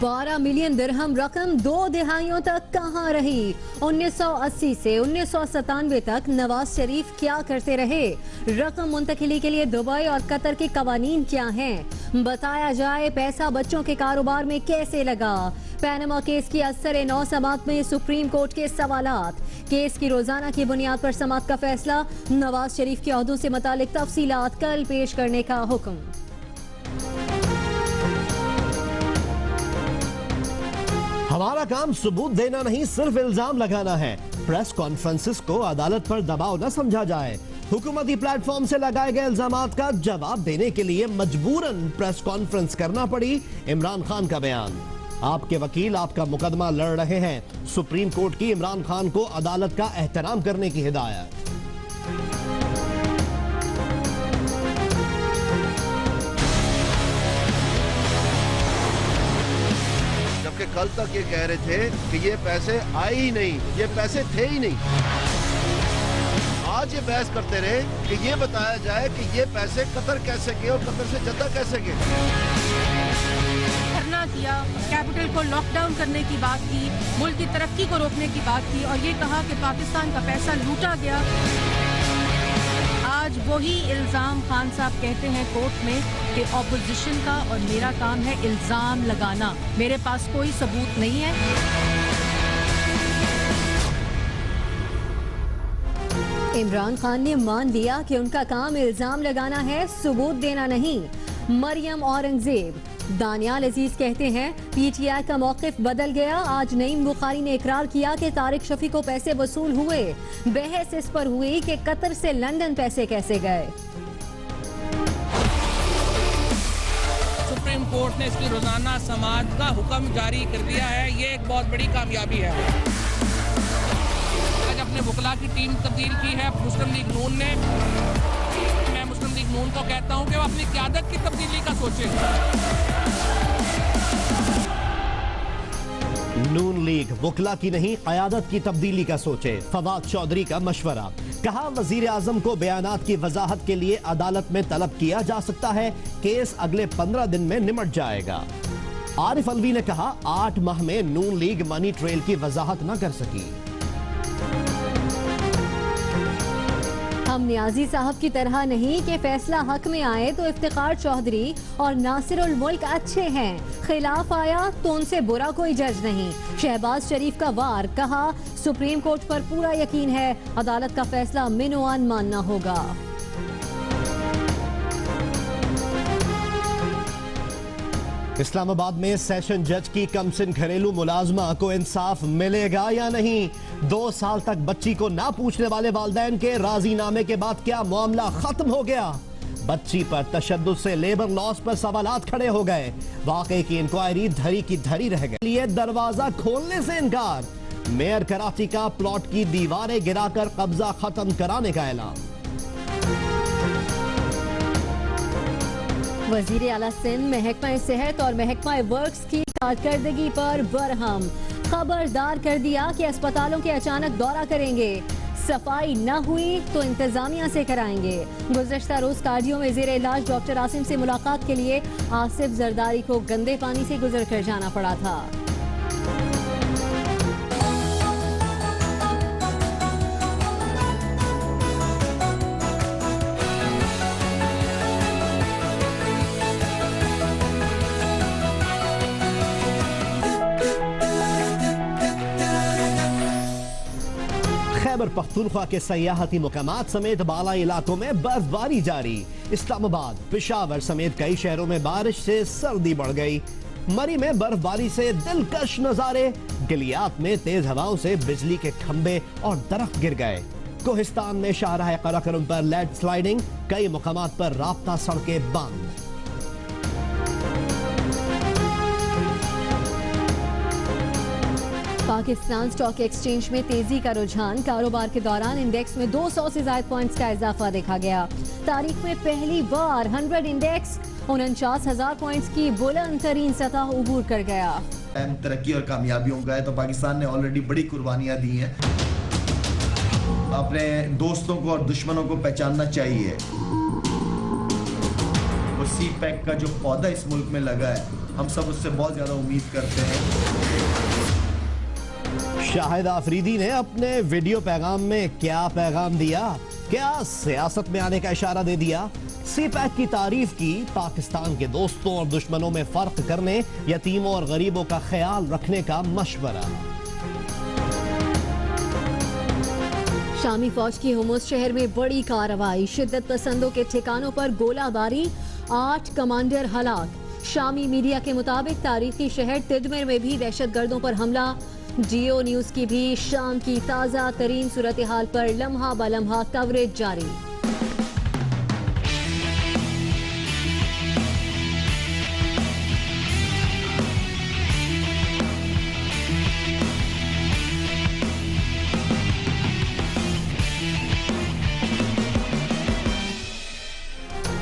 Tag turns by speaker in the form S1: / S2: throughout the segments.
S1: 12 million दिरहम रकम 2 दिहाइयों तक कहां रही? 1980 से 1997 तक नवाज शरीफ क्या करते रहे? रकम मुंतकिली के लिए दुबई और कतर के कवानीन क्या हैं? बताया जाए पैसा बच्चों के कारोबार में कैसे लगा? पैनमा केस की असर 9 समात में सुप्रीम कोर्ट के सवालात। केस की रोजाना की बुनियाद पर समात का फैसला। नवाज शरीफ के ओहदों से मुतालिक तफसीलात कल पेश करने का हुक्म।
S2: हमारा काम सबूत देना नहीं, सिर्फ इल्जाम लगाना है। प्रेस कॉन्फ्रेंसेस को अदालत पर दबाव न समझा जाए। हुकूमती प्लेटफॉर्म से लगाए गए इल्जामात का जवाब देने के लिए मजबूरन प्रेस कॉन्फ्रेंस करना पड़ी। इमरान खान का बयान। आपके वकील आपका मुकदमा लड़ रहे हैं। सुप्रीम कोर्ट की इमरान खान को अदालत का एहतराम करने की हिदायत।
S3: जबकि कल तक ये कह रहे थे कि ये पैसे आए ही नहीं, ये पैसे थे ही नहीं। आज ये बहस करते रहे कि ये बताया जाए कि ये पैसे कतर कैसे गए और कतर से जद्दा कैसे गए।
S4: धरना किया, कैपिटल को लॉकडाउन करने की बात की, मुल्क की तरक्की को रोकने की बात की और ये कहा कि पाकिस्तान का पैसा लूटा गया। आज वही इल्जाम खान साहब कहते हैं कोर्ट में कि ऑपोजिशन का और मेरा काम है इल्जाम लगाना, मेरे पास कोई सबूत नहीं है।
S1: इमरान खान ने मान लिया कि उनका काम इल्जाम लगाना है, सबूत देना नहीं। मरियम औरंगजेब। दानियाल अजीज कहते हैं पीटीआई का मौकिफ बदल गया। आज नईम बुखारी ने इकरार किया कि तारिक शफी को पैसे वसूल हुए। बहस इस पर हुई कि कतर से लंदन पैसे कैसे गए।
S5: सुप्रीम कोर्ट ने इसकी रोजाना समाअत का हुक्म जारी कर दिया है। ये एक बहुत बड़ी कामयाबी है। आज अपने वकला की टीम तब्दील की है मुस्लिम लीग नून ने। मैं मुस्लिम लीग नून को कहता हूं कि वो अपनी क़यादत की तब्दीली का सोचे।
S2: नून लीग वकला की नहीं, क़यादत की तब्दीली का सोचे। फवाद चौधरी का मशवरा। कहा वजीर आजम को बयानात की वजाहत के लिए अदालत में तलब किया जा सकता है। केस अगले 15 दिन में निमट जाएगा। आरिफ अलवी ने कहा 8 माह में नून लीग मनी ट्रेल की वजाहत न कर सकी।
S1: हम नियाजी साहब की तरह नहीं कि फैसला हक में आए तो इफ्तिखार चौधरी और नासिरुल मुल्क अच्छे हैं, खिलाफ आया तो उनसे बुरा कोई जज नहीं। शहबाज शरीफ का वार। कहा सुप्रीम कोर्ट पर पूरा यकीन है, अदालत का फैसला मिनवान मानना होगा।
S2: इस्लामाबाद में सेशन जज की कमसिन घरेलू मुलाजमा को इंसाफ मिलेगा या नहीं? 2 साल तक बच्ची को ना पूछने वाले वालिदैन के राजीनामे के बाद क्या मामला खत्म हो गया? बच्ची पर तशद्दुद से लेबर लॉस पर सवालात खड़े हो गए। वाकई की इंक्वायरी धरी की धरी रह गई। लिए दरवाजा खोलने से इनकार। मेयर कराची का प्लॉट की दीवारें गिराकर कब्जा खत्म कराने का ऐलान।
S1: वजीर आला सिंध महकमा सेहत और महकमा वर्क्स की कारकर्दगी पर बरहम। खबरदार कर दिया कि अस्पतालों के अचानक दौरा करेंगे। सफाई न हुई तो इंतजामिया से कराएंगे। गुज़श्ता रोज कार्डियो में ज़ेरे इलाज डॉक्टर आसिम से मुलाकात के लिए आसिफ जरदारी को गंदे पानी से गुजर कर जाना पड़ा था।
S2: खैबर पख्तूनख्वा के सयाहती मुकामात समेत बाला इलाकों में बर्फबारी जारी। इस्लामाबाद, पेशावर समेत कई शहरों में बारिश से सर्दी बढ़ गई। मरी में बर्फबारी से दिलकश नजारे। गिलियात में तेज हवाओं से बिजली के खंभे और दरख्त गिर गए। कोहिस्तान में शाहराह कराकरम पर लैंड स्लाइडिंग। कई मुकामात पर राब्ता सड़कें बंद।
S1: पाकिस्तान स्टॉक एक्सचेंज में तेजी का रुझान। कारोबार के दौरान इंडेक्स में 200 से ज्यादा पॉइंट्स का इजाफा देखा गया। तारीख में पहली बार 100 इंडेक्स 49,000 पॉइंट्स की बुलंद तरीन सतह उबूर कर गया।
S3: तरक्की और कामयाबियों का है तो पाकिस्तान ने ऑलरेडी बड़ी कुर्बानियां दी हैं। अपने दोस्तों को और दुश्मनों को पहचानना चाहिए। वो
S6: सी पैक का जो पौधा इस मुल्क में लगा है, हम सब उससे बहुत ज़्यादा उम्मीद करते हैं।
S2: शाहिद आफरीदी ने अपने वीडियो पैगाम में क्या पैगाम दिया? क्या सियासत में आने का इशारा दे दिया? सी पैक की तारीफ की, पाकिस्तान के दोस्तों और दुश्मनों में फर्क करने, यतीमों और गरीबों का ख्याल रखने का मशवरा।
S1: शामी फौज की हुमस शहर में बड़ी कार्रवाई, शिद्दत पसंदों के ठिकानों पर गोलाबारी, 8 कमांडर हलाक। शामी मीडिया के मुताबिक तारीखी शहर तिदमिर में भी दहशतगर्दों पर हमला। जियो न्यूज की भी शाम की ताज़ा तरीन सूरत हाल पर लम्हा ब लम्हा कवरेज जारी।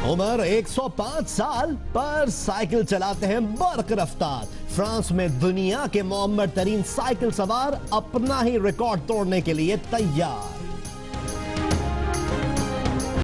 S2: उमर 105 साल पर साइकिल चलाते हैं बर्क रफ्तार। फ्रांस में दुनिया के मोहम्मद तरीन साइकिल सवार अपना ही रिकॉर्ड तोड़ने के लिए तैयार।